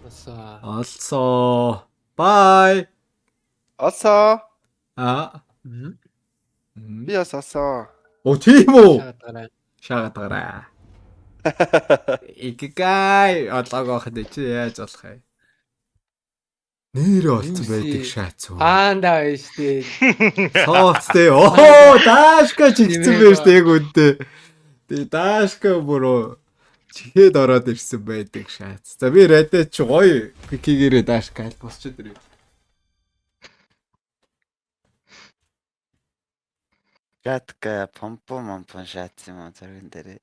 Also. Bye. Олсоо. Аа. Би бас олсоо. Оо тийм үү? Шагадараа. Иггай олоогоох нь чи яаж болох вэ? Нэр олцсон байдаг шаац уу? Панда байж тээ. Сооцтэй. Оо, даашка чигцэн байж тээ үнтэй. Тэгээ даашка бүр чихээд ороод ирсэн байдаг шаац. За би радио чи гоё пикигээрээ даашка аль босч дэрээ. Шатка помпон шац юм зэрэг дээрээ.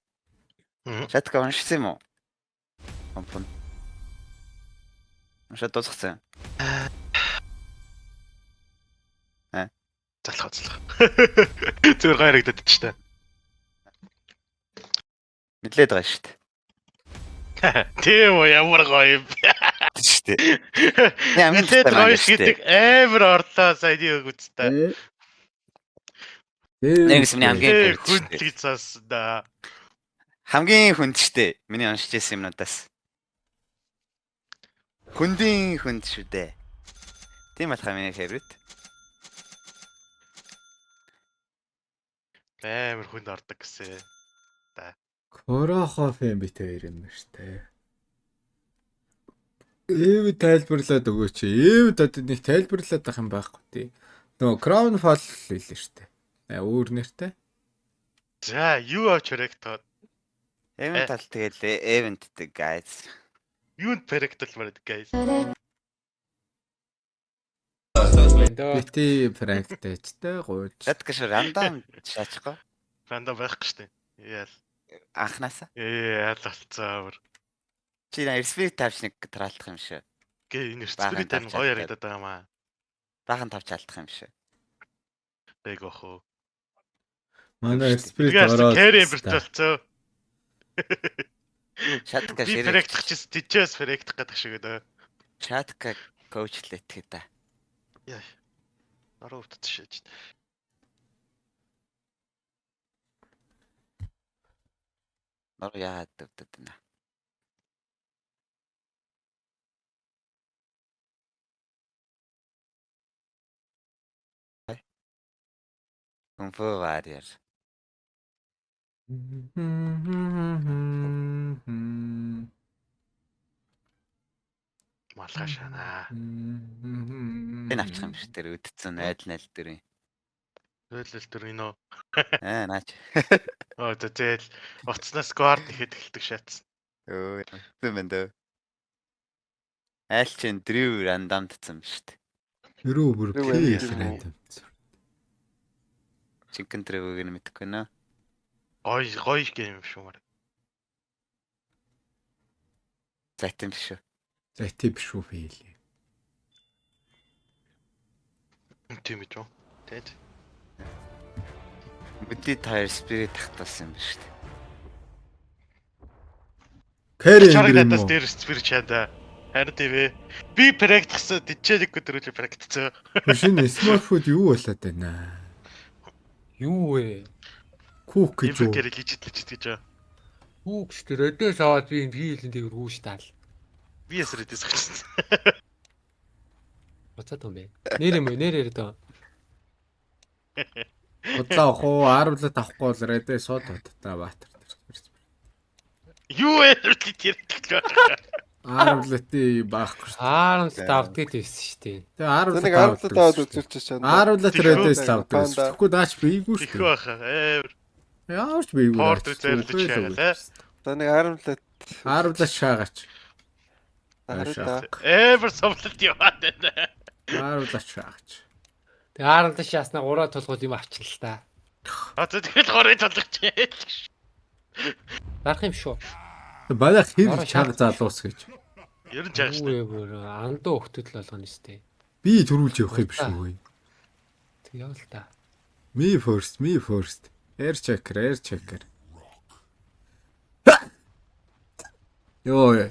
Шатка уншсан юм уу? Помпон. Уншаад дуусгасан. Залах. Зүгээр гоё харагдаад ч та. Мэдлээд байгаа шүү дээ. Тийм үү, ямар гоё юм. Шүү дээ. Ямар Мэдлээд гоё гэдэг амар орлоо сайн үгүйтэй. Нэгс миний хамгийн хүндлэг цаасда. Хамгийн хүнд шүү дээ. Миний уншиж ирсэн юмнуудаас. Хүндийн хүнд шүү дээ. Тийм болохоор миний favorite. Амар хүнд ордог гэсэн. Корохоф юм бит хоёр юм штэ. Эв тайлбарлаад өгөөч. Эв дод нэг тайлбарлаад ах юм байхгүй тий. Нөгөө Crown Fall хэлээ штэ. Өөр нэртэй. За, юу авч харагдаад. Event тал тэгэл event guys. Юунд практикал марад guys. Бити практиктэй гооч. Шаткаш рандом шаачихгүй. Рандом байх гэжтэй. Яал. Анханасаа. Яал болцоо. Чи нэр спирит тавч нэг тараалтах юм шиг. Гээ энэ спирит ам гоё ярагдаад байгаа маа. Баахан тавч алдах юм шиг. Бэг охоо. Манай спирит ороод. Кэри бэрцэлцөө. Шатка ширээ. Практик чис тийчээс практик гэдэг шиг өдөө. Шатка коучлет гэдэг. Яа. Аруу утчихж. Аруу яагаад дөвдөд нэ. Кунфу варьер. Малгашана. Энэ авчих юм шиг тэр үдцэн айл дээр. Өөлөл төр инөө. Наач. Оо зээл уцснаас guard ихэд эхэлдэг шатсан. Өө зэмэндэ. Айл чин дрив рандомдсан юм шүү дээ. Өрөө бүр рандом. Chicken дривийг нь мэдэхгүй нэ. Гоё гейм шүү мар. Зайтан биш үү? Зайтай биш үү фейл. Тийм үү? Тэд. Бүдий тайр спирит тахталсан юм шүү дээ. Кэри чаргадаас дээр спирит чада. Харин тийм ээ. Би практикс дичээлэггүй дөрөж практикцээ. Шинэ smart food юу болоод байна? Юу вэ? Кук гэж юу? Гэр лижит гэж. Кук шүү дээ. Өдөөс аваад би энэ хийлэн дээр рүүш таал. Би ясрэдээс хэлсэн. Буцаад юм бэ. Нэр юм уу? Нэр яриад байгаа. Удлаа хоо 10 лот авахгүй бол рэдэ сууд та баатар. Юу вэ? Тэр 10 лотын баахгүй шүү. 10 лот авдаг гэсэн шүү дээ. Тэгээ 10 Нэг 10 лот аваад үзүүлчих чана. 10 лот рэдээс авдаг. Тэгэхгүй даач бийгүй шүү. Их баха. Яарч бийгүй. Порт үзэлж байгаа. За нэг 10 лот 10 лот шаагач. Эвер сомлолт яваад байна. 10 лот шаагач. Тэгээ 10 лот шааснаа 3 толгой юм авчихна л та. Тэгэл 3 толгоч. Дарах юм шүү. Бадах хэр чаг залуус гэж. Ер нь чааш шүү. Бүр андуу хөлтөл болгоно сте. Би төрүүлж явах юм шүү. Тэг явал та. Me first. Air checker. Йоо.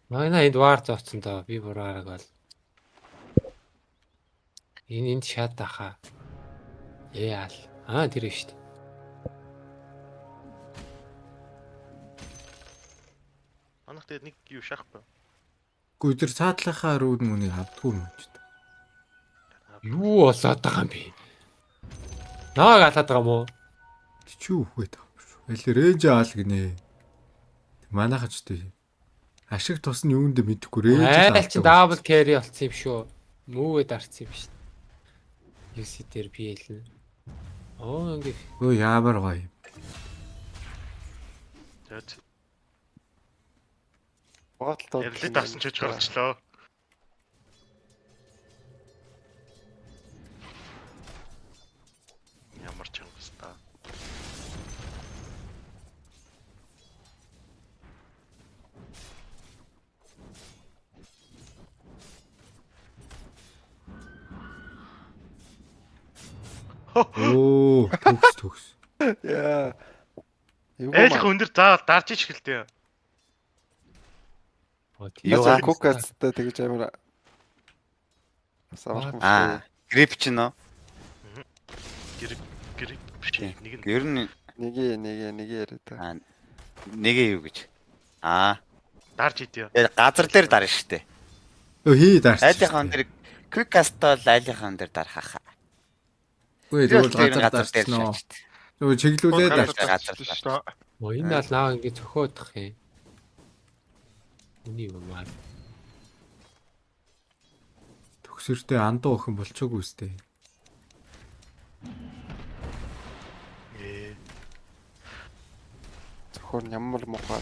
Манай энд вар зооцсон доо. Би бураараг бол. Энд шат таха. Яал. Тэр шүү дээ. тэгээд нэг юу шахахгүй. Гүдэр цаатлахаа рүү нүнийг авдгүй юм ч. Юу болоод байгаа юм бэ? Нааг алаад байгаа мó? Чи юу хөөд байгаа юм шүү. Аль рэнж аал гинэ. Манайхач тий. Ашиг тус нь юунд мэдэхгүй рэнж аал. Айл чи дабл carry болсон юм шүү. Мөвөө дарцсан юм шүү. UC дээр би хэлнэ. Оо ингэ. Өө яамар гоё. Тэгээд Бодлоо. эрлээ дарсан ч жиглэлчлөө. Ямар ч юм баста. Оо төгс. Яа. Ээлх өндөр заавал дарж ич хэлтэй. Юугаа кукацтай тэгж амар савархан. Грип ч нөө. Гэр биш нэг нь. Ер нь Нэг яриад та. нэгэ юу гэж. Дарж идэв. Газар дээр дарна штэ. Өө хий дарч. Айлынхан дээр quick cast бол айлынхан дээр дарах хаа. Үгүй Тэр тэгвэл газар дээр нөө. шаачт. Өө чиглүүлээд Газар дарч. дээр. Оо энэ бол наа ингэ цохиодох юм. Үний юм аа. Төгсөртэй андуу охин болчихоогүй үстэй. Зөвхөн ямар мохоо.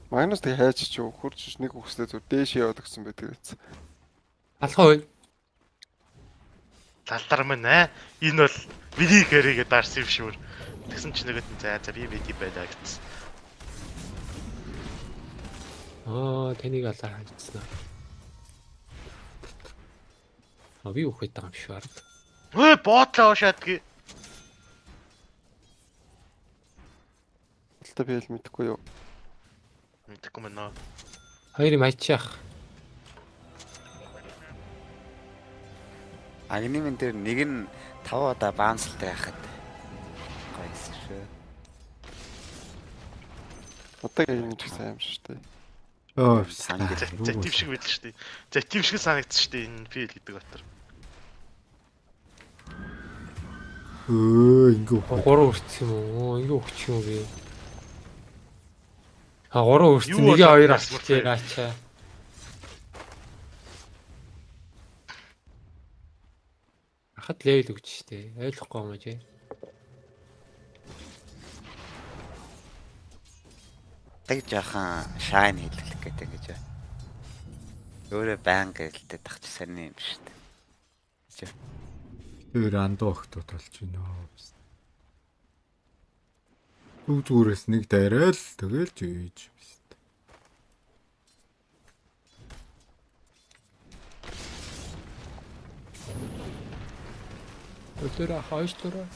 Майнус тэг хайч чи хурж нэг үхсдээ зүр дээш яваад гисэн байдаг гэсэн. Алхаа уу. Лалдар мэн аа. Энэ бол миний гэрэгээ дарсан юм шүү. Тэгсэн чи нэгэд за би биди байлаа гэсэн. Тэнийг алаа хайцсан. Би үхээд байгаа юм шүү ард. Боотлоо шаадгүй. Алта би л мэдэхгүй юу. Мэдхгүй мэнэ. Хоёрын майчаах. Агны мен дээр нэг нь 5 удаа баунсалтай яхад. Гайс шүү. Одоогийн юм ч сайн юм шүү дээ. Оо Затив шиг байл шүү дээ. Затив шиг санагдсан шүү дээ энэ фил гэдэг батар. Ингээ Гурван өртсөн юм уу? Ингээ өгчих юм би. Гурван өртсөн нэгээ хоёр авчихээ гаачаа. Ахад левел өгч штэ. Ойлгохгүй юм аа. Тэг жаахан шайн хийлгэх гэдэг гэж байна. Өөрөө банк гэлтэй тахч сайн юм шүү дээ. тэр андуу охтууд болж байна. Зүгээрээс нэг дайраал тэгэл жийж. Өдөр хаяж төрөө.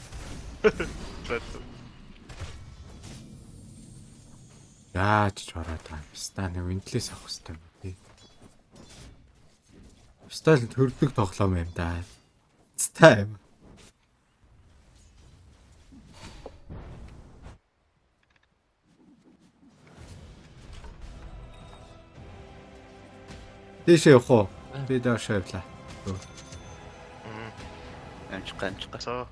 Яаж ч ороод байгаа юм. Ста нэг интлээс авах хэрэгтэй юм би. Стал төрдөг тоглоом юм да. Ста юм. Дэшээ явах уу? Би даашаа явлаа. Амчгаа.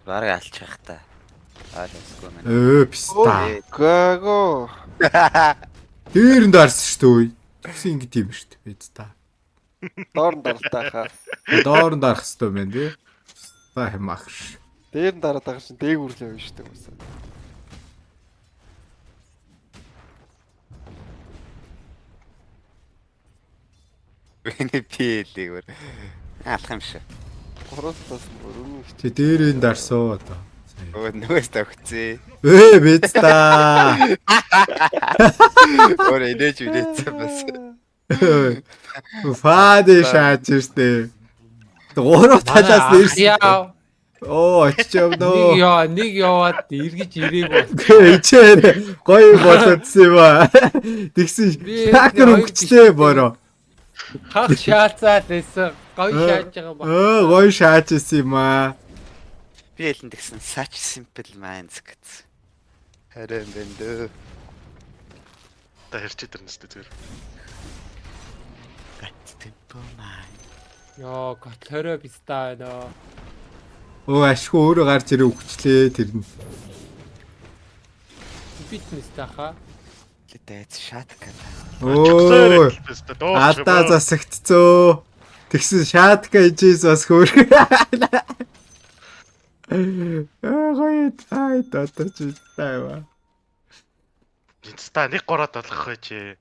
Бараг алчих та. Аалсгүй мэн. Пста. Гаго. Дээрэн дарсан шүү дээ. Тэгсэн ингэ тийм шүү дээ. Бид та. Доор дартааха. Доор дарах хэрэгтэй юм байна тий. Та хэмагш. Дээр нь дараад байгаа чинь дээгүүр л явна шүү дээ бас. Эний пиэлийг алах юм шиг. Гураас өрөөний Чи дээрэн дарсоо одоо. Нөгөөс тавьцээ. Бид та. Өөр энэж үлээсэн бас. Фаадэ шаач штэ. Гурав талаас нэрсэн. Яа. Оо очиж явнаа. Нэг яваад эргэж ирээгүй. Ичээр гоё болоодсэн юм аа. Тэгсэн хакер өгчлээ бороо. Хаг шаацаад байсан. Гоё шааж байгаа ба. Гоё шааж исэн юм аа. Би хэлэн тэгсэн such simple minds гэсэн. Харин бэндөө. Та хэрчээ дэрнэстэй зүгээр. Simple mind. Йоо, готлороо бистаа байна. Оо ашгүй өөрөө гарч ирээ өгчлээ тэр нь. Фитнес таха. Лэтэц шатка. Оо алдаа засагтцөө. Тэгсэн шаатка ижээс бас хөөрхөө. Гоё тай татаж тайва. Инста 1-3 толгох байжээ.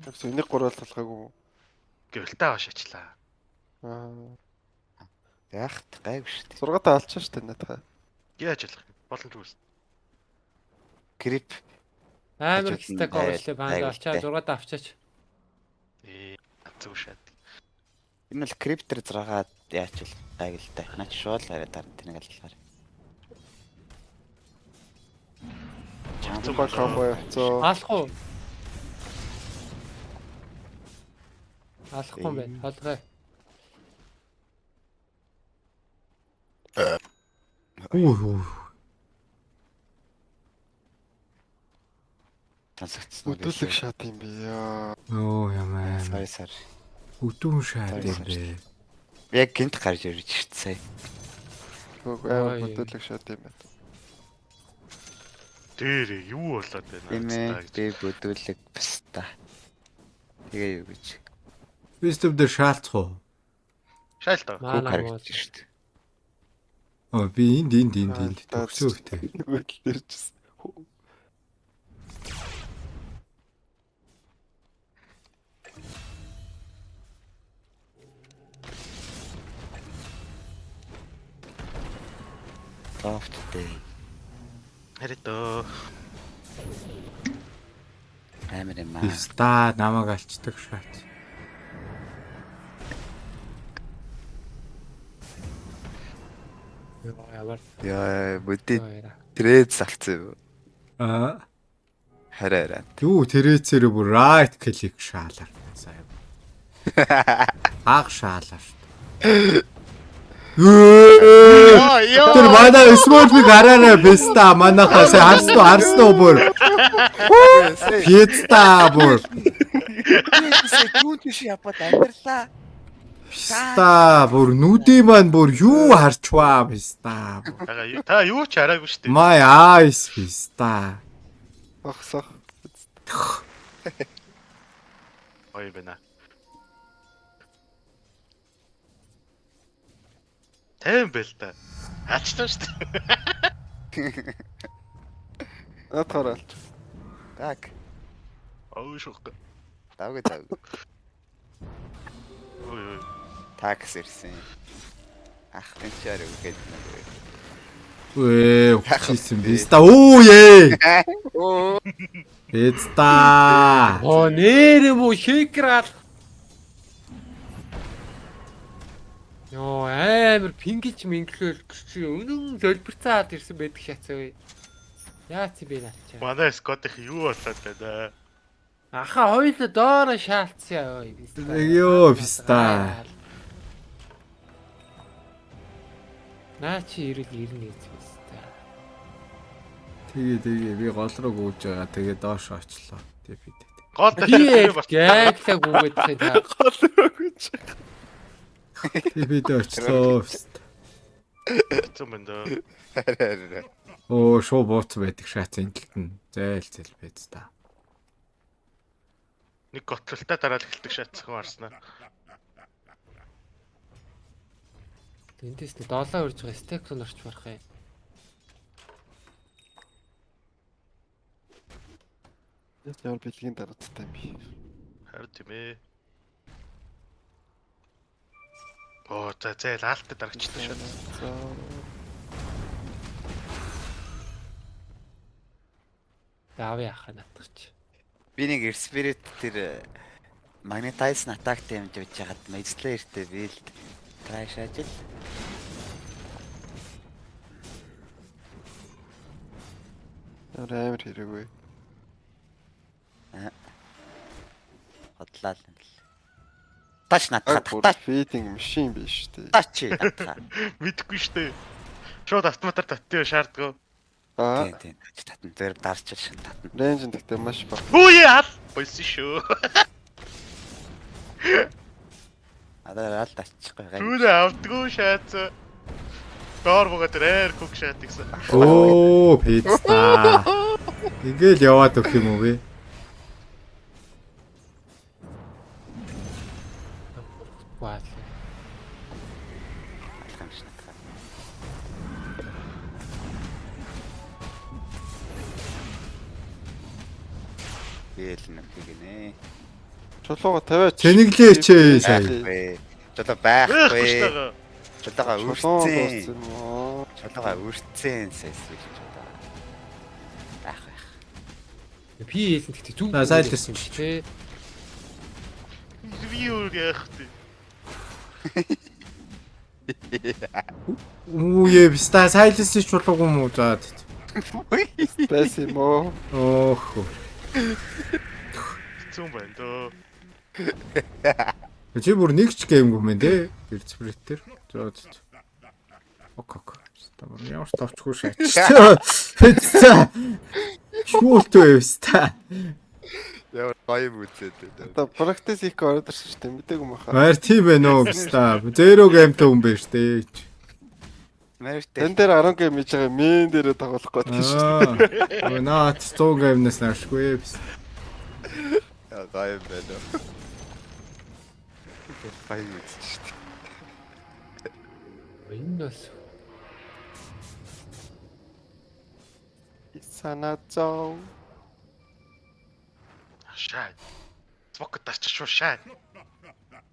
Тэгсэн нэг гурал толгоогүй. Гэвэлтэй хашаачлаа. Аа. Яах гайв шүү дээ. 6-таа алчаа шүү дээ надад. Яаж ялах юм? Боломж үгүй. Крип. Амар хэстэй говшлээ баанд олчаа 6 та авчаач. Зүг шат. Энэ л криптер 6-аад яач л гайвалтай. Наач шуул хараа дараа тэнэг аллахаар. Зумба комбо яцоо. Алах уу? Алахгүй юм байна. Холгой. Оо. Тансагцсан. Өдөлөг шат юм би яа. Оо ямаа. Сар. Өдөн шаад юм бэ. Яг гинт гарч ирж шít сая. Амар өдөлөг шат юм байна. Дээр юу болоод байна? Би бүдүүлэг пста. Тэгээ юу гэж. Биств дээр шаалцах уу? Шайл таа. Маана Гарч шít. Оо би энд төгсөөхтэй. Өдөл дэрчсэн. Soft day. Харитоо. Амар юм аа. Ста намайг алчдаг шат. Йоо ямар. Яа, бүдээ трэд салцсан юу? Аа. Хараа. Юу тэрэцээр бүр right click шаалаар. Сая. Аг шаалаа шүү. Тэр манай смолбиг хараарай беста манайхаас харснаа бүр. Пицца бүр. Юу тийш япад амирлаа. Беста бүр нүди маань бүр юу харчваа беста. Та юу ч хараагүй шүү дээ. My eyes беста. Ахсах. Ой бэнэ. 50 бэл та. Хачтаа шүү дээ. Атгарал. Так. Ой шок. Давг. Ой. Такс ирсэн. Ах тэнчээр үгээд нэг. Вэ хүчсэн беста. Оо е. Оо. Беста. Оо нэр юм уу шейкрал. Йоо амар пингэж минглэл чи өнөн зөлбөрцаад ирсэн байдаг шатсаа вэ. Яац би наачаа. Манай скотих юу болоод байна? Аха хоёул доороо шаалцсан ой биста. Ёо беста. Наачи ирнэ биста. Тэгээ би гол руу гүйж байгаа. Тэгээ доош очлоо. Тэг би. Гол Би гайглаг үгээд та. Тэг би доочлоо. Зүм бэндөө. Хараа. Оо шуу бууц байдаг шаац энгэлт нь. Зээл байц та. Нэг готлолтой дараад эхэлдэг шатсхан арснаа. Эндээс 7 урьж байгаа стек сонорч барах юм. Ямар бэлгийн дараацтай юм би. Харин тийм ээ. Оо зээл аалтад дарагчтай шат. Дави ахаа натгач. Би нэг Spirit тэр Magnetize attack-тэй юм явж байгаад мэдлээ эртээ билд траш ажил. Амар хэрэг. Хотлаа л юм л. Тач надад татаа. Feeding machine биш үү? Тач татаа. Мэдхгүй штэ. Шууд автоматар татчих шаарддаг. Аа, Тийм. Татан дээр дарч шин татна. range гэхдээ маш бага. Үе ал болсон шүү. Адаа аль таччихгүй гай. Түүнээ автгүй шаац. Доор богоо дээр кук шаат гэсэн. Оо, пицца. Ингээл яваад өгөх юм уу вэ? Ваа. Гээл нэг гинэ. Чулууга тавиач. Тэнэглээч ээ сая. Чулуу байхгүй. Байхгүй. Чулууга Чулуу үрцэн. дууссан юм уу? Чулууга үрцэн сайсвал чулуу. Байх. Би хэлсэн гэхдээ зүг. Сайлтсан шүү дээ. Юу яах вэ? Үе биста сайлс чулууг юм уу заа. Бэс юм уу? Оох. Зүүн байна дөө. Чи бүр нэг ч гейм гүмэн те. Спритер. За. Ок. Стамар ямар ч товчгүй шаач. Пицца. Шүүлтэй биста. Ямар гоё мүцээд. Одоо practice хийх ордер шүү дээ. Мэдээгүй юм хаа. Маар тийм байна уу биста. Зеро геймтэй хүн байж тээ. Мэртэй. Тэн дээр 10 гейм хийж байгаа мен дээрээ тоглох гэдэг шүү дээ. Наад 100 геймнээс наашгүй биста. Гоё байна. Фай үз. Windows. Санацоо. Шаа. Смок тарч шүү шаа.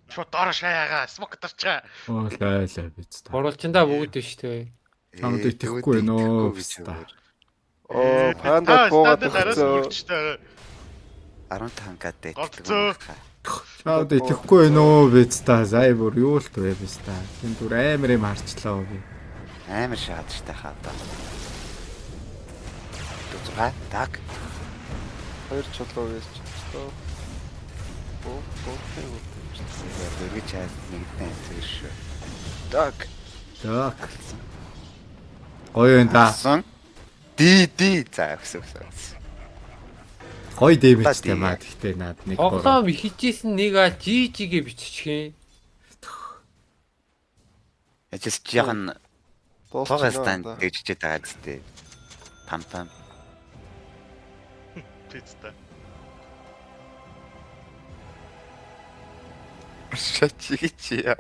Шууд доор шаяага смок тарчаа. Оо лайлаа биста. Оруулчиндаа бүгд биш дээ. Чамд итгэхгүй нөө биста. Оо, панда буугаад араас өгцөө. үрчтэй. 15 гадтай. Голцоо. Чамд итгэхгүй нөө биста. Зай бүр юу л вэ биста. Тэн дүр амар юм харчлаа би. Амар шаадчтай хаа. Тузгаа так. Хоёр чулуу гэж чөлөө. Оо. Дөрөв чад нэгтэй тийш. Так. Так. Гоё энэ да. Сон. Ди за өсөв. Гоё дэмэжтэй маа гэхдээ наад нэг Тоглоом ихижсэн нэг GG-гээ биччихээ. Яжс жихан тогстан гэжчээ байгаа зү. Пам. Пицца. Шачигичия.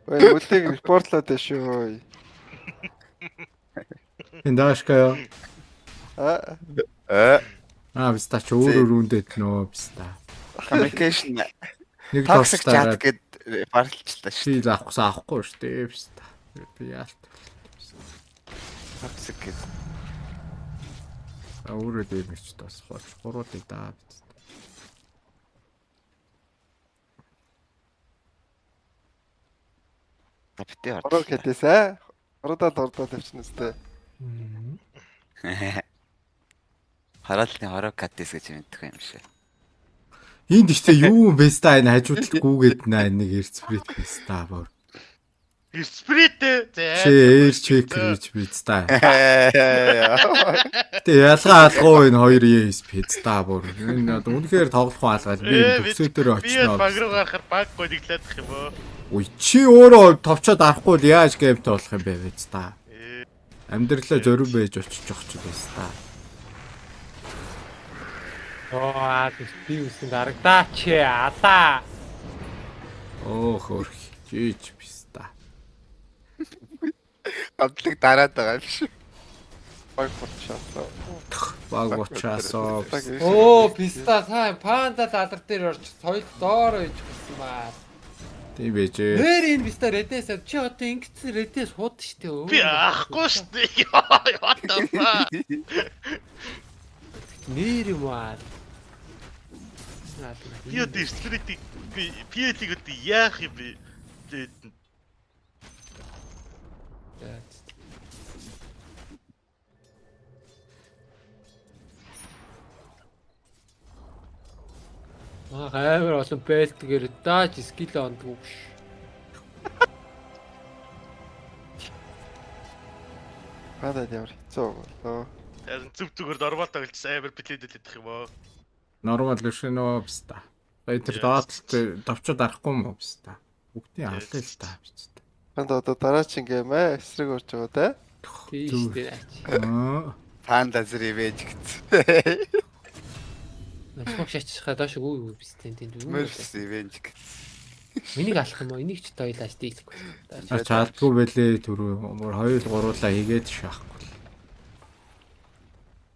Ой, үлийг репортлаад шүү. Энэ даашкаа. Аа, Биста ч өөр үндэт нөө биста. Communication Нэг toxic тостаа chat гэд барлчлаа шүү. шил авахгүй шүү дээ биста. Би яалт. Toxic гэд. Өөрөө дэмэж тас хоч гуруудыг даа биста. Апти ороо хэдээсэ? Ороод тавьчихнастай. Хараалтны хороо катис гэж мэддэг юм шиг. Энд ихтэй юу юм бэ ста энэ хажуудлахгүйгээд нэг эрцприт биста бор. Спирит Чи эйр чекер гэж биста. Тэ ялгаа алгуу энэ хоёр ESP биста бор. Энэ үнэхээр тоглох алгаал би төгсөөдөр Би очноо. баг руу гарахаар баггүй дэглээх юм уу? Үй чи өөрөө товчоод арахгүй л яаж геймтэй болох юм бэ биста. Амьдралаа зориг байж очих ч биста. Оо, би үсэн дарагдаач ата. Оо хөрх. Жиж биста. Амтлаг дараад байгаа юм шиг. Баг болчихлоо. Баг уучаасоо. Оо, писта сайн панда дадар дээр орч соёл доор байж гисэн маа. Тийм байж. Нэр энэ писта редээс чи одоо ингэсэн редээс хууд штэ өө. Би аахгүй шүү дээ. What the fuck? Нэр юм аа. Би одоо спиритийг би PL-ийг одоо яах юм бэ? Амар олон байлтгээр дааж скил ондгүй биш. Гадаад ямар хэцүү болоо. Харин зүг зүгээр нормал тоглож амар билээд идэх юм аа. Нормал биш нөө бста. Тэр доотлт давчууд арахгүй юм уу бста. Бүгдийн аллаа л та бста. Ханд одоо дараагийн гейм эсрэг орж байгаа те. Тийм шүү дээ. Пандас ревэж гэсэн. Насмаг шатчихаа доош үгүй биз тийм тийм. Мэрс ревэж гэсэн. Миний алах юм уу? Энийг ч тойлааш дийлэхгүй. Чаадгүй байлээ түрүү. Мөр 2-3 хийгээд шахахгүй.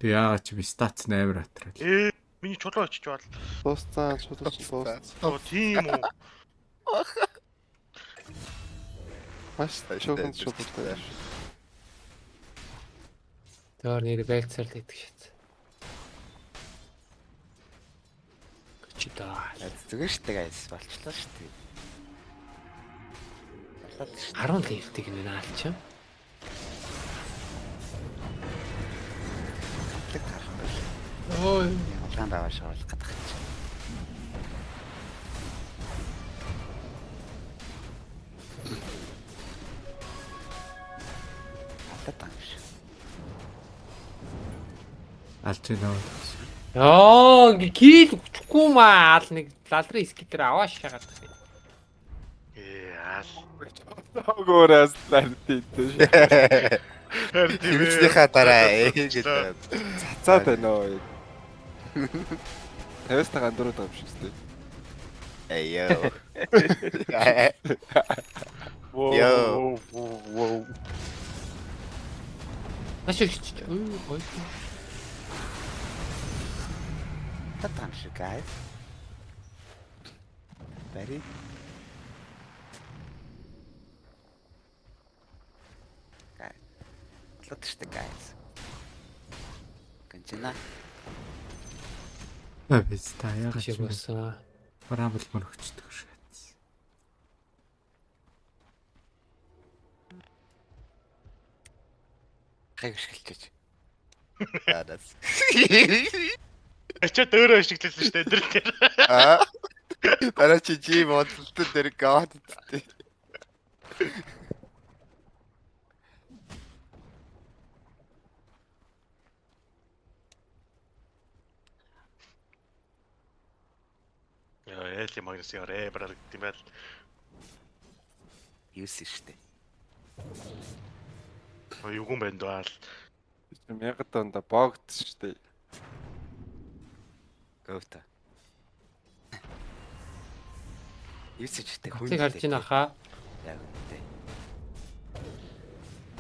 Тэг яагаад чи би стац 8 атрал. Миний чулуу очиж баал. Дууссан чулууч дууссан. Оо тийм үү. Маш чухал чулуутай. Тэр нэр байлцаар л идэх шат. Чидаа. Зүгээр шүү дээ guys. Болчлоо шүү дээ. 10 левтиг нэ наалч. Тэг гарах байх. Ой. Улаан даваа шоолох гэдэг чинь. Ататанш. Алчинаа. Яа, кил өчгүй маа ал нэг лалрын скитер авааш шагаад байна. Яал. Огоорас лартид. Харин тийм ээ. Хэмжлийнхаа дараа гэдэг. Цацаад байна оо. Тэвэстэ гандуруу даа юм шиг үстэй. Эйё. Воу. Нашигч. Ой. Ататанш guys. Бари. Лотштэй guys. Канчина. Бста яагаад Шиг чи болсон. бараабал мөрөгчдөг шат. Гайг шгэлтэж. Ядас. Ачаад өөрөө ашигласан шүү дээ энэ дээр. Аа. Дараа чи бодлолтой дээр гоод үттэй. Яа, эли магнус яарэ бараг тийм байл. Юусэн штэ. Юу юм бэ даа. Мягад донда богд штэ. Говта. Юусэн штэ Хөлийг харж байна хаа. Яг үнэтэй.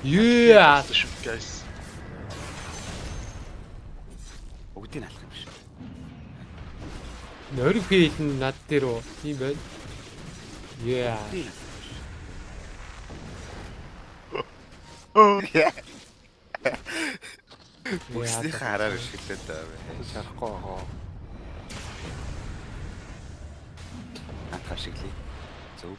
Яа. Шүү guys. Бүгдийг алах юм шиг. Нөрөг фейл нь над дээр үү? Тийм байна. Яа. Бүгсний хараар шиглээд байгаа. Шарахгүй аа. Атгаа шиглээ. Зөв.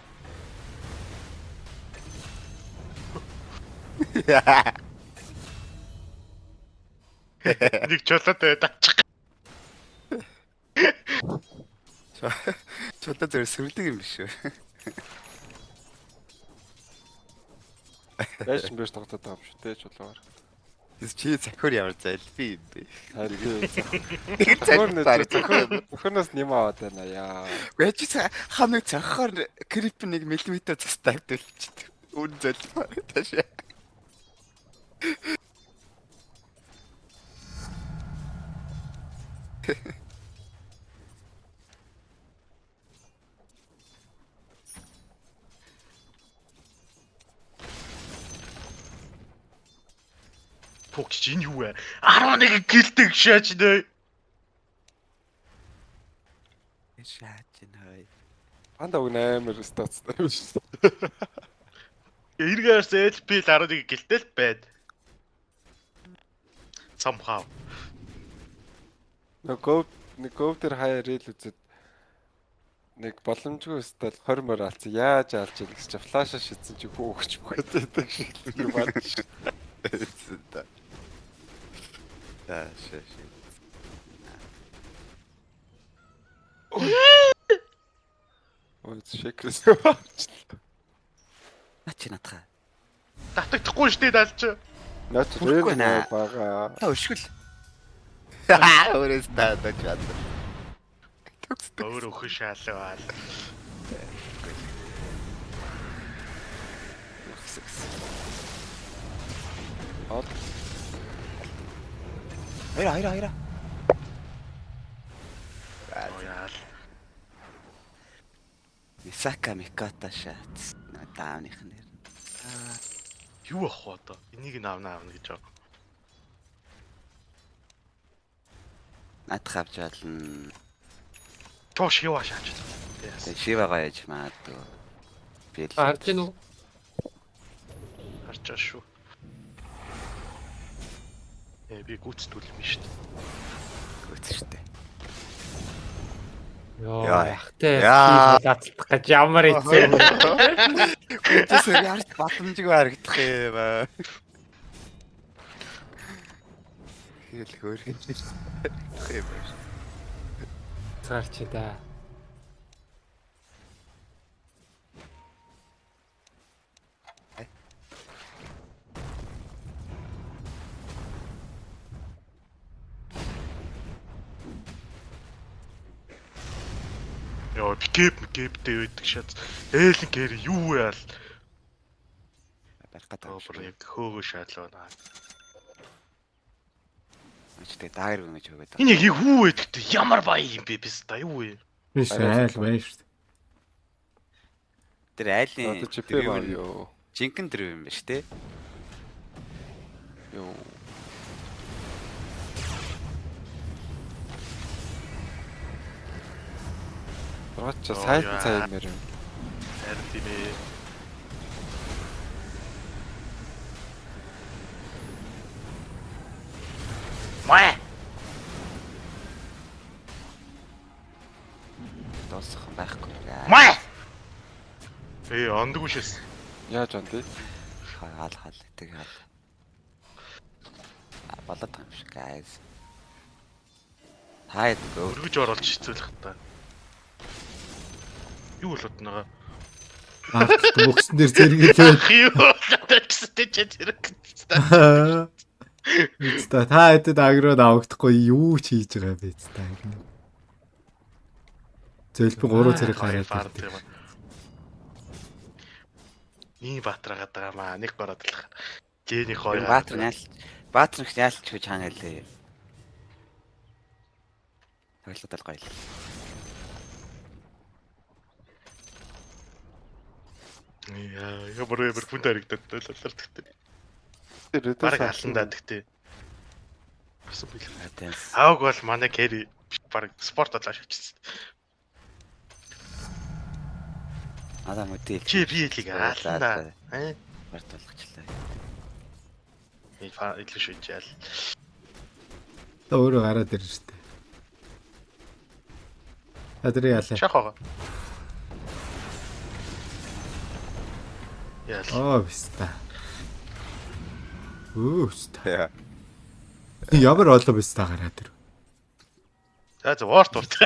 Нэг чулуутай таачих. Чулуу зөв сүрлэг юм биш үү? Бэш тогтоод байгаа юм шүү дээ чулуугаар. Чи захиур ямар залбий юм бэ? Харин өхөнөөс нэм аваад байна яа. Гэж хамаг цахаар крип 1 мм застагдчихдаг. Үн залбаа тааш. Фокс энэ юу вэ? 11 гэлдэг шаач нэ. Шаач нэ. Панда үг амар статстай юм шүү. Эргээс LP 11 гэлтэй л байд. Somehow. Нөгөө тэр хаяа рил үзээд нэг боломжгүй стал 20 мөр алцсан. Яаж алж ийн гэж флаша шидсэн чи хүү өгч байдаг шиг юм байна. Да, шээ. Ой шекрэс. Наач натхаа. Татагдахгүй шүү дээ даалч. Наач Хүрхгүй рэл наа. бага. Та өшгөл. Өөрөөс таадаж бат. Өөр өхөн шаалаа. Ол. Хайра. Яал. Исака Миката шат. Даавных нэр. Юу ах вэ одоо? Энийг авна гэж байгаа. Натх авч болно. Тоош юу шаач. Шивага яж маадгүй. Би л Харж гин үү? харчаа шүү. Би гүцтүүл юм шүү дээ. гүцэртэй. Йоо Яа. яхтай. Яа. Лацтах гэж ямар хэцүү. Гүцэсээ яаж батламжгүй харагдах юм аа. Хэл хөөрхөж юм. Цаарч да. Яа, гэптэй байдаг шат. Эйлэн гэр юу яал. Барих гэдэг юм Өөр шиг. яг хөөгөө шаалаа. Өчтөд дайр гэж өгöd. Энэ яг юу вэ гэдэг ямар бай юм бэ биз та юу вэ? Би айл байна шүү дээ. Тэр айлын Одоо чипээ баг ёо. жинхэнэ дрив юм ба штэ. Ёо. Раач сайтан цай юм ярив. Харин тийм ээ. Маа. Дуусах байхгүй. Маа. Ондгүй шээс. Яаж он тий? Хаал тэг хаал. Болоод байгаа юм шиг guys. Хайд гоо. Өргөж оруулж хэцүүлэх та. Юу болоод байгаа? Арт бөхсөн дээр зэрэглээ. Юу болоод гэсэн чинь зэрэг. Та хэдэд агроод авахдахгүй юу ч хийж байгаа бэ та. Зөлбө 3 зэрэг хараад ирдэг. Ийм баатрагаад байгаа маа. Нэг бороод л. Гэний хоёр. Баатар их яалч гэж хаана хэлээ. Тоглоод гоё л. Яа, ямар хүн дэрэгдээд байлаа тэгтээ. Тэр Бараг аландаа тэгтээ. Басан бил. Тэнс. Ааг бол манай кэри бараг спорт болоо шачсан. Ада модель. Чи би хэлийг аландаа. Барт болгочлаа. Илүү шүнжээл. Та өөрөө гараад ирж штэ. Адрий яалаа. Шахаа. Яа. Оо биста. Үст. Яа. Ямар олон биста гараад ир. За за ворт ворт.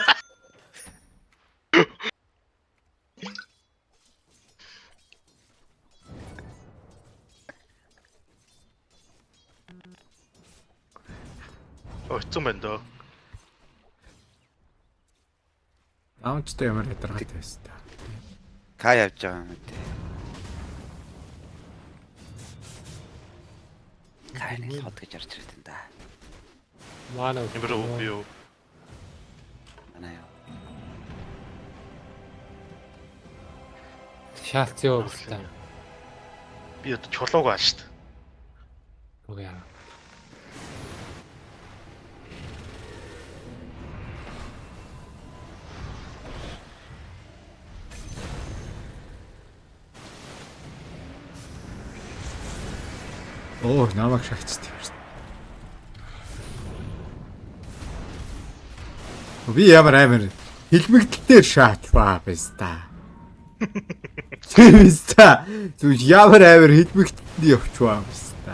Өцсөн байна дөө. Аунчтай ямар ядаргатай биста. Кай явж байгаа юм дээ. Кайны хот гэж орж ирээд энэ да. Манай Ямар юу? Анаа яа. шаалцсан юу гэсэн. Би одоо чулууг аа штт. Үгүй яа. Оо намайг шахацдаг юм штэ. Би ямар амар хэлмэгдэлээр шаатлаа биста. Биста. Зүг ямар амар хэлмэгдэнд явчваа биста.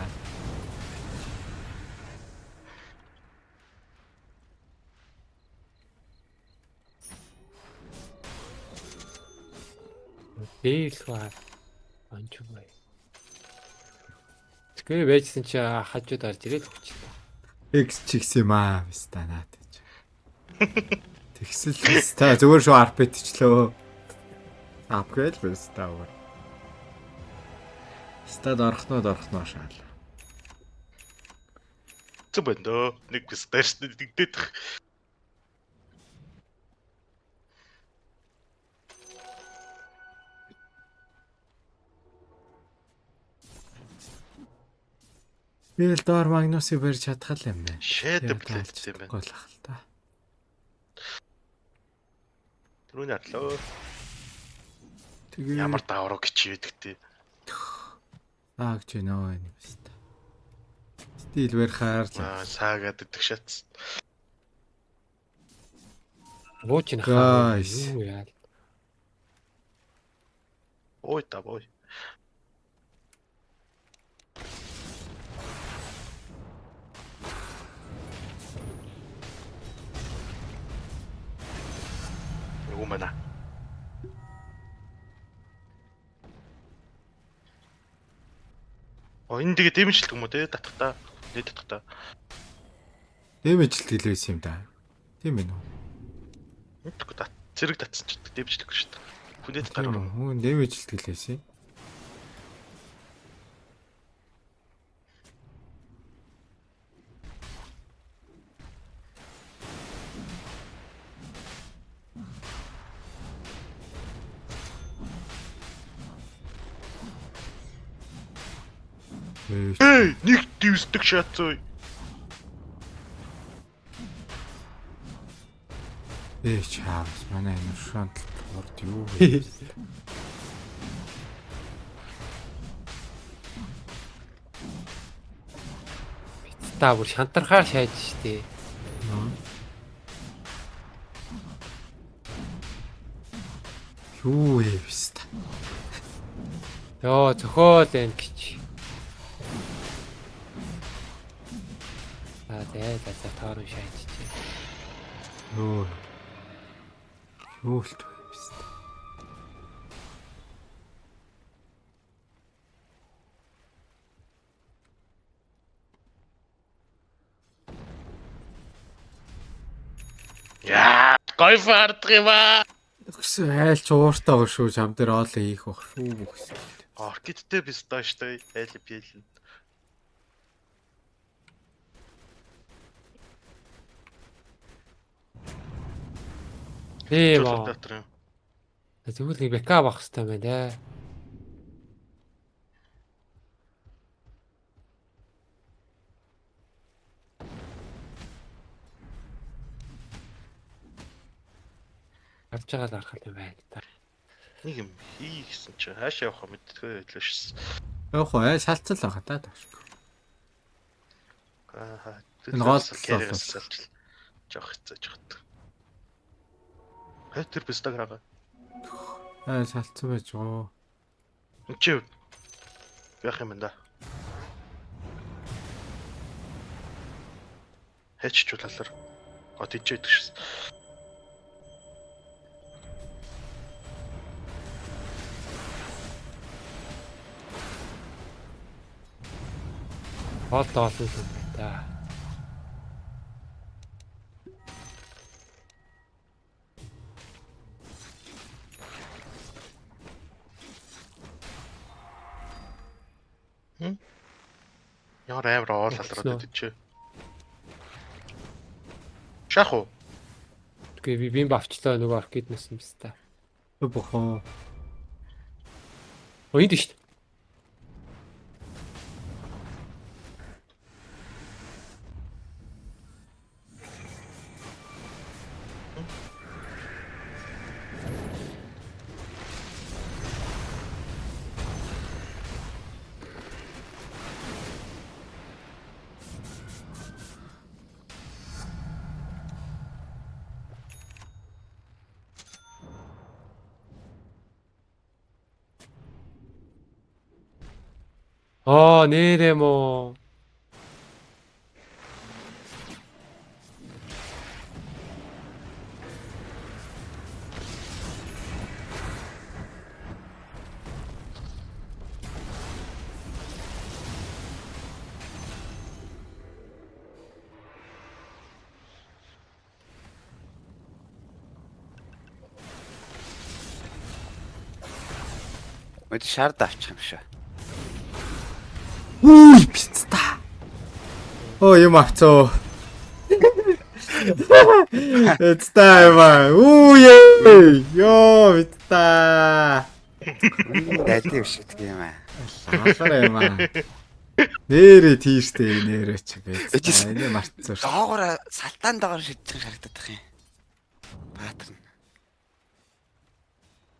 Дээлхүү анчгүй. Тэгээ байжсэн чи хажууд орж ирээд хүчтэй. X чигс юм аа биста наад гэж. Тэгсэл биста зүгээр шүү арпетчлөө. Апгрейд биста өөр. Стад орхноо шаал. Зүг бэндөө нэг бисташ нэгдээд. Би л доор Магнусыг барьж чадхал юм байна. Шэдэ блэд юм байна. Голах л та. Түрүүний арлоо. Тэгээ Ямар даавруу гिचээд гэдэг. гэж нөө энэ биста. Стил барихаар л. Саагаад идэх шатс. Буучин Guys. юу яа. Ой та бой. Умана. Энэ тэгээ дэмжлэх юм уу те татхтаа. Нийт татхтаа. Дэмэжлт хэлээсэн юм да. Тийм ээ нөө. Мэдгүй та. Зэрэг татсан ч дэмжлэх шүү дээ. Хүнээд гаргав. Хүн дэмэжлт хэлээсэн. Эй, нэг дивсдэг шатцой. Чаавс манай энэ шант урд юу вэ? Та бүр шантархаар шааж штэ. Юу вэ биста? Йоо зөхөөл энэ гэж. За тааруу шааж чи. Юу л вэ биста? Яа, гой фардах юм аа. Өгсөн айлч ууртаа гоо шүү чам дээр оол хийх бах шүү бүхс. Оркидтэй бисташтай айл биелэн. Тийм Чулуу аа. дотор юм. Тэгвэл нэг бэкап авах хэрэгтэй байна те. Гарч байгаа л арах юм байна та. Нэг юм хийгсэн чи хаашаа явах мэдтгүй байлаа шээс. Яах вэ? Шалцал байгаа да таашгүй. Энэ гол кэрээс салж жоох хэцэж хат. Тэр бистаг хаага. Шалцсан байж гоо. Энд чи яах юм бэ да? Хэч чулаалар. Тийчээд шээс. Хоолтой олон юм байна да. Ямар амар оолалраад идэж чи. Шах уу? Тэгээ би бим авчлаа нөгөө аркаднаас юм биш та. Бохоо. Энд шүү дээ. Нэрэ мо. Мод шард авчих юм шүү. Үй писта. Оо юм авцоо. Эцтайма. Үе. Йоо писта. Дайд биш гэдэг юм аа. Ахаар юм аа. Нэрээ тийштэй нэрээ ч бэ. Энэ мартсан шүү. Доогоор салтаан доогоор шидчих харагдаад байх юм. Баатар.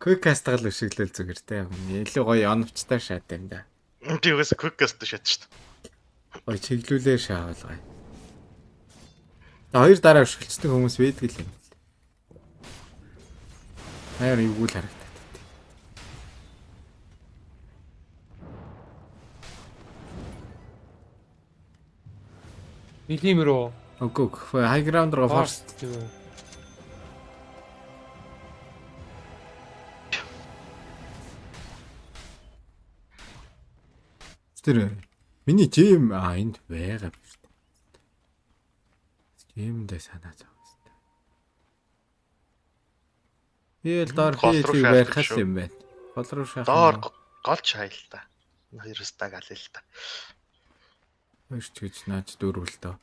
Quick cast-гаал өшөглөл зүгээр те. Илүү гоё оновчтой шат юм да. Би угаасаа quick cast шат шүү дээ. Ой чиглүүлээ шаавалгай. Хоёр дараа өшгөлцсөн хүмүүс байдаг юм. Хайр юу л харагдаад. Нилимрөө. Окей, high ground руу first. Тэр миний жим энд байгаа биш. Жимдээ санаа зовсон. Ийл доор хийх барихас юм байна. Гол руу шахах. Доор голч хайл та. Хоёр стаг аль л та. Хөөч гэж наач дөрвөл дөө.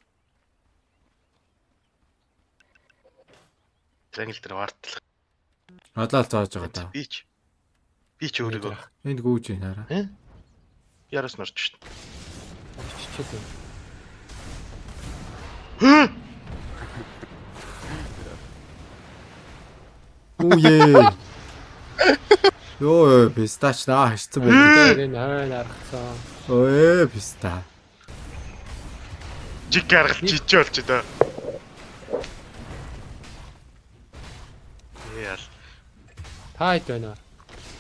Трангл дээр вартлах. Одлоо зоож байгаа даа. Би ч өөрийгөө Энд гүүж байна хараа. яраас норч шүү Чичээд. Үе. Йоо, пистач наа хэцүү байдаг. Энэ хойно аргацсан. Ой, писта. дээ. Жиг гаргал жижиг болж даа. Яа. Таад байна.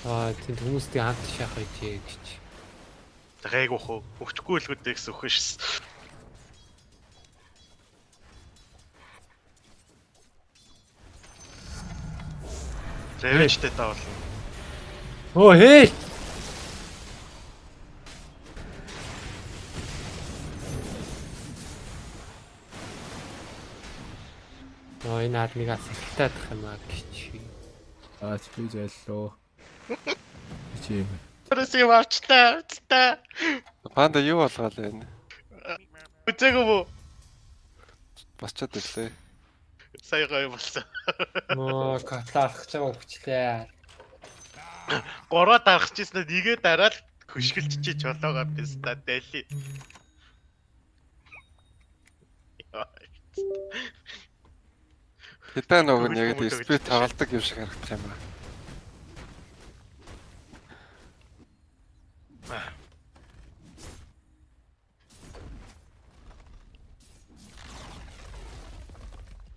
Тэнд хүмүүстэй хамт шахах гэж гэж. Гайгуух уу? Өвчгүй л гэдэг гэсэн үг шээс. Рэвэжтэй таавал. Оо хээ. Энэ адмигаас ихтаадах юм аа гэж. Би зайллоо. Чи юм. Тэрсээ авчлаа. Панда юу болгоо л байна? Үцээгөө мө. Босчод ирлээ. Сая гой болсон. Катлаарах чам өвчлээ. 3 дарахчихсан нэгээ дараад хөшгөлчиж болоогоо писта дайли. Хитаа нөгөө яг спит тавалдаг юм шиг харагдах юм байна.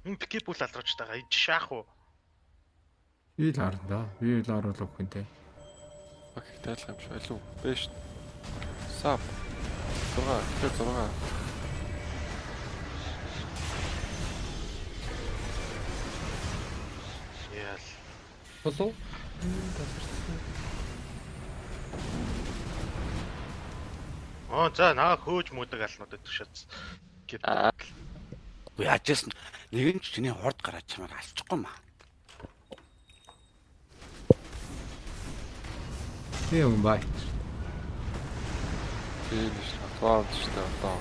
Мин пикеп үл алруулж байгаа. Иж шаах уу? Би л харна да. Би л оруулах хүнтэй. Окей, тайлах юм шиг илүү. Бэш. Сап. 6. Яал. Болов? За наа хөөж мөдөг алнууд идэх шатс. Үгүй яажсэн нэг нь чиний хорд гараад чамаар алчихгүй маа. Тийм бай. Тийм шүү. Тоо шүү дээ.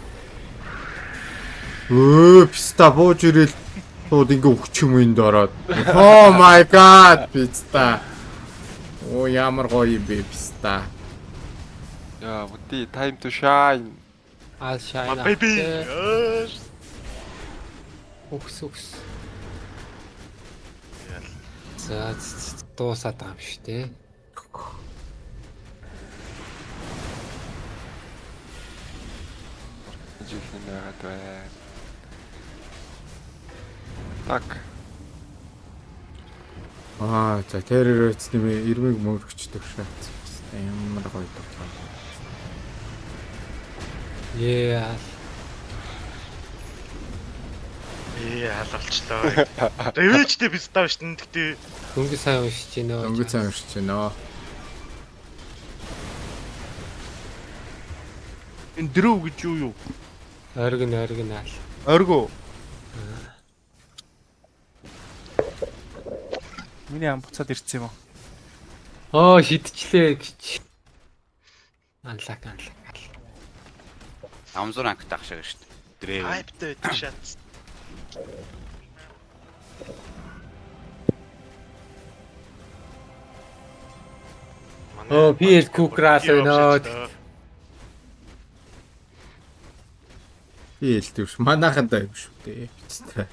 Өө, писта бууж ирэл. Тууд ингээ өгч юм энд ороод. Oh my god, писта. Оо ямар гоё юм бэ писта. Яа, үти time to shine. Шайна. Baby. Үкс. За дуусаад байгаа юм шүү дээ. Жихэн байгаад байна. Так. За тэрээр эцнэмээ ирмэг мөрөгчдөг шат. Ямар гоё тоглоом. Яа. Халуулчлаа. Рэвэжтэй писта биш нь гэхдээ Дөнгө сайн уншиж гинөө. Өнгө цаа уншиж байна. энэ дөрөв гэж юу? Оригинал. Орго. Миний ам буцаад ирсэн юм уу? Оо шидчихлээ гэж. Анлаг. Амзуур анх таах шиг шүү дээ. Дрээ. Хайптай байдаг шат. Оо PS Кукрас өнөө. Би хэлдэвш. Манайхандаа юм шүү дээ. Хэвчтэй.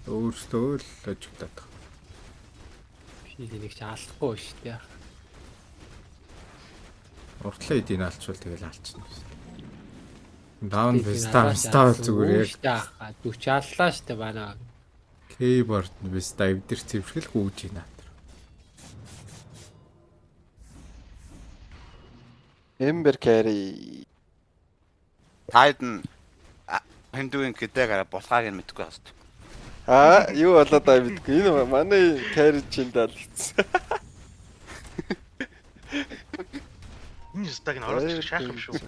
Өөртөө л ажиглаад. PS нэг ч алахгүй шүү дээ. Уртлаа эдийн алчвал тэгэл алчна. Даун Vista зүгээр яг 40 аллаа шүү дээ манай. keyboard нь Vista эвдэр цэвшгэл гүйж байна. Ember carry. Тайден хиндугийн гэдэгээр булгааг нь мэдгүй байна. Аа, юу болоод байгаа мэдгүй. Энэ манай carry чинь даалгцсан. Энэ стаг нь ороод шаах юм шүү.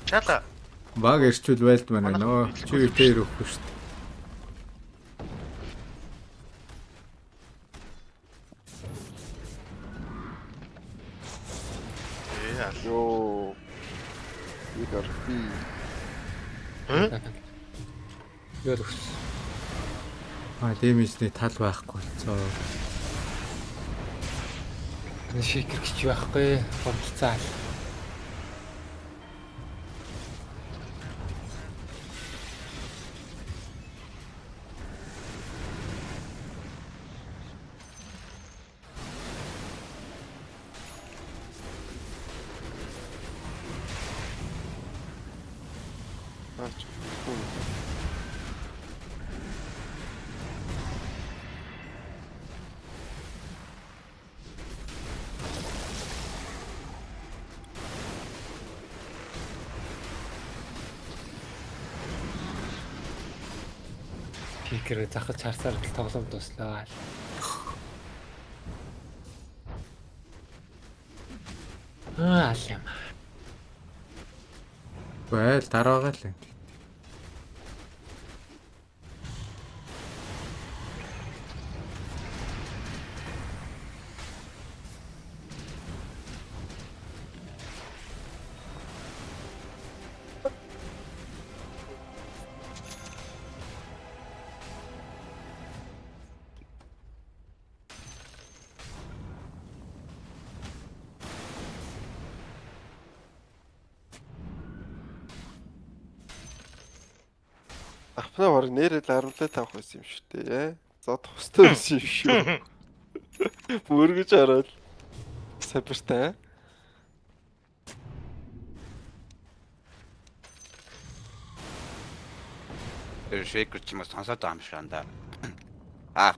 Чата. Баг ирчүүл байлд манай нөө чи тэр өгөхгүй шүү дээ. Ёо. Игор би. Юу Дэмэжний тал байхгүй болцоо. шикэр гэж байхгүй хурцаал. Шикэр захаж харсаар л тоглоом дуслаа. Алям. Байл дараагаа л юм. Апна баг нэрэл 10 тавах байсан юм шүү дээ. Зодох хөстэй байсан юм шүү. Бүргэж хараад. Сапертай. Тэр шейкер ч юм уу сонсоод байгаа юм шиг андаа. Аа.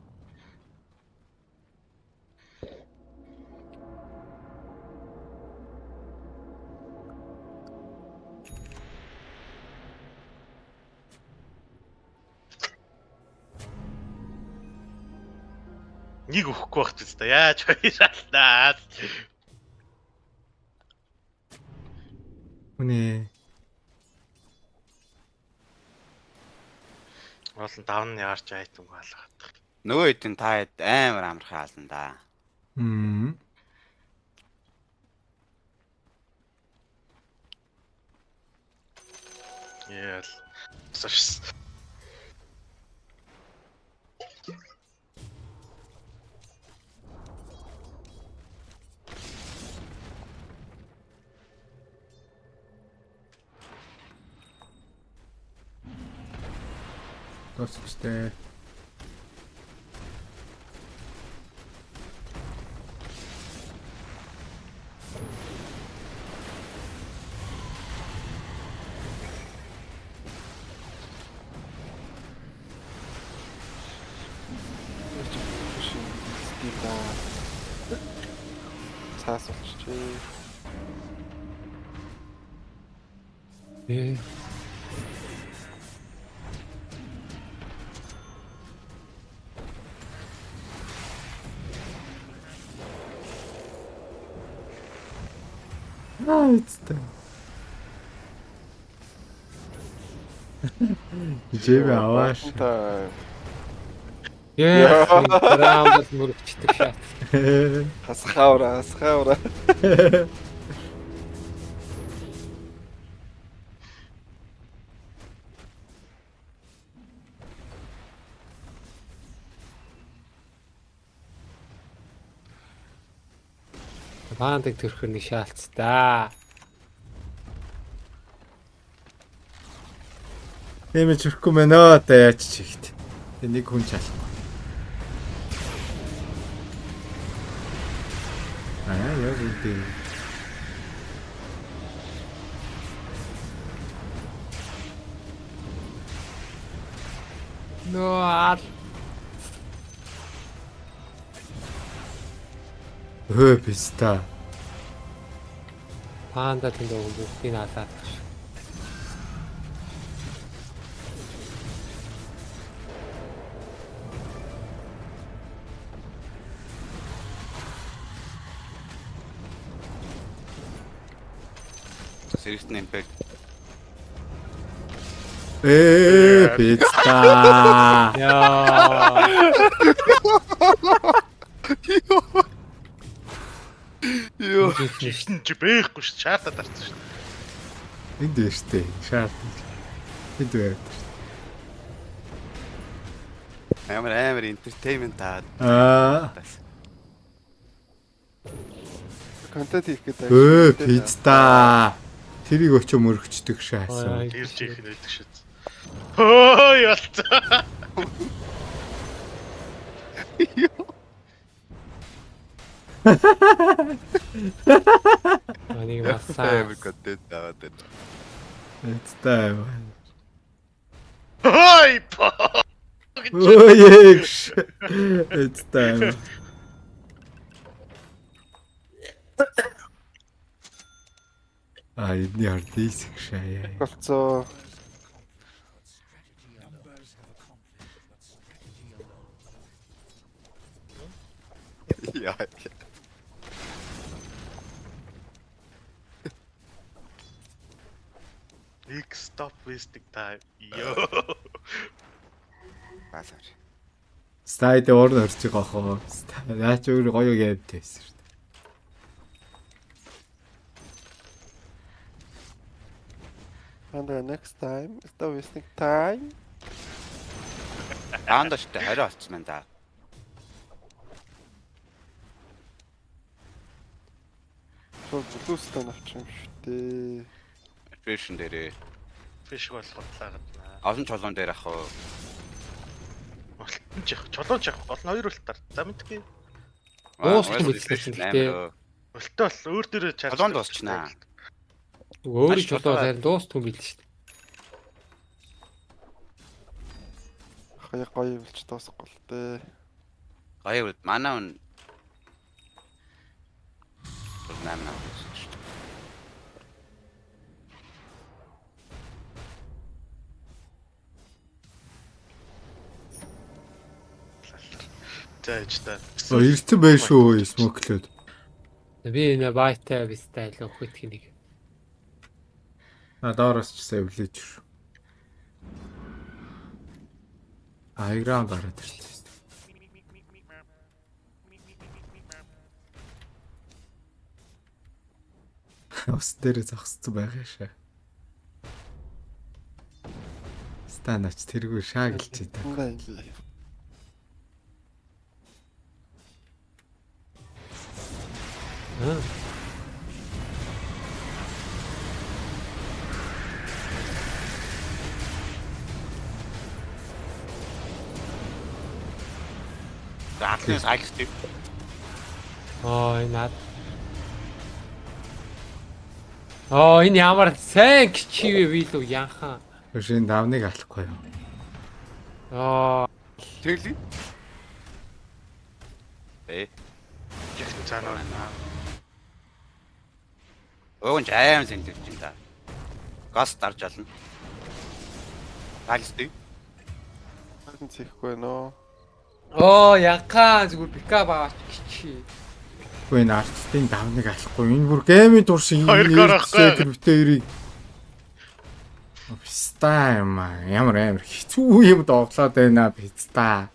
Нэг өгөхгүй байх ч үстэй. Яаж хоёр шалтнаа. Үнэ. Олон давн яарч айтсан хаалгах. Нөгөө хэдэн таад амар амархан хаална да. Яал. Сошс. Тосчтэй. Цаас болчихжээ. Найцтай. Жив авааш. Та Раамд мөрөгчдөг шат. Хасхавра. Пандаг төрхөр нэг шаалц та. Нэмэж өрөхгүй мэнэ одоо яаж чигт. Тэг нэг хүн чалах. Яг үгүй. Ноо Писта. панда тэнд бүгдийг алаад гэж. Сервисний импакт. Писта. Яа. Йоо. Жишин чи бэхгүй ш шаатад арсан ш. Энд дээ штэ. Шаард. Энд дээ. Амар entertainment таа. Контент хийх гэдэг. Писта. Тэрийг өчөө мөрөгчдөг шаасан. Тэр чих нь байдаг шээ. Хөөй болцоо. Анийг масаа. контент таваад байна. Писта. Хөөй по. Ой. Писта. Эдний ардис шаяа. Болцоо. Яа. Big stop wasting time. Йоо. Басар. Стайд орн орж байгаа хоо. Наач өөр гоё геймтэй байсан шүү дээ. And next time, stop wasting time. Даандаштай хариу олцсон байна да. Сол блүүстэй навч юм шүү дээ. Фэшн дээрээ. Фиш болох бодлоо гаднаа. Олон чолоон дээр ах уу. Болтон чих. Чулуун чих. Гол нь хоёр болтаар. За мэдгүй. Дууссан мэдсэн гэхдээ. Болтой бол өөр дээрээ чарж. Чулуун дуусчихнаа. Өөр чулуу зарим дуустгүй билээ шүү дээ. Хаяа гоё болж дуусахгүй л дээ. Гоё үл манай хүн. Намна. Зааж та. Ирсэн байх шүү смоклоод. Би энэ байтай бистай л өгөх нэг. Доороос ч сэвлэж шүү. Айграунд гараад ирсэн. Ус дээр зогссон байгаа шээ. Станач тэргүй шаагалж идэв. Заахны сайхтэй. Энэ энэ ямар сайн кичивэ би л янхан. Өшин давныг алахгүй юу? Тэглээ. Чих цаанаа. Өвөн аим сэнтэж чинь та. Газ дарж ална. Тагстэй. Харин зэхгүй нөө. Янхан зүгээр пикап аваач кичи. Үгүй энэ артистын давныг алахгүй. Энэ бүр геймийн тур шиг тэрвтэйрийг писта юм ямар хэцүү юм дооглоод байна писта.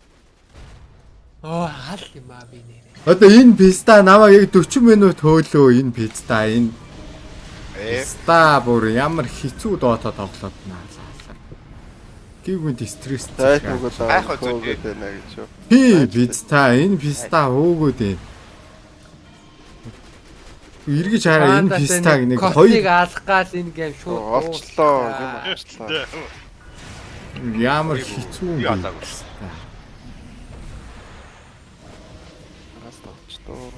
Оо хал юм аа би нэрээ. Одоо энэ писта намайг яг 40 минут хөөлөө энэ писта энэ писта бүр ямар хэцүү доотоо тоглоод наа. Гівгүнд стресстэй. Тайхгүйгээр Гайхуу хөөгөөд байна гэж юу. Писта энэ писта хөөгөөд байна. Эргэж хараа энэ пистаг нэг кофег хоёр алах гал энэ гэм шууд Олчлоо юм олчлоо. ямар хэцүү юм Яалаа. бэ? Бас тавчтоо.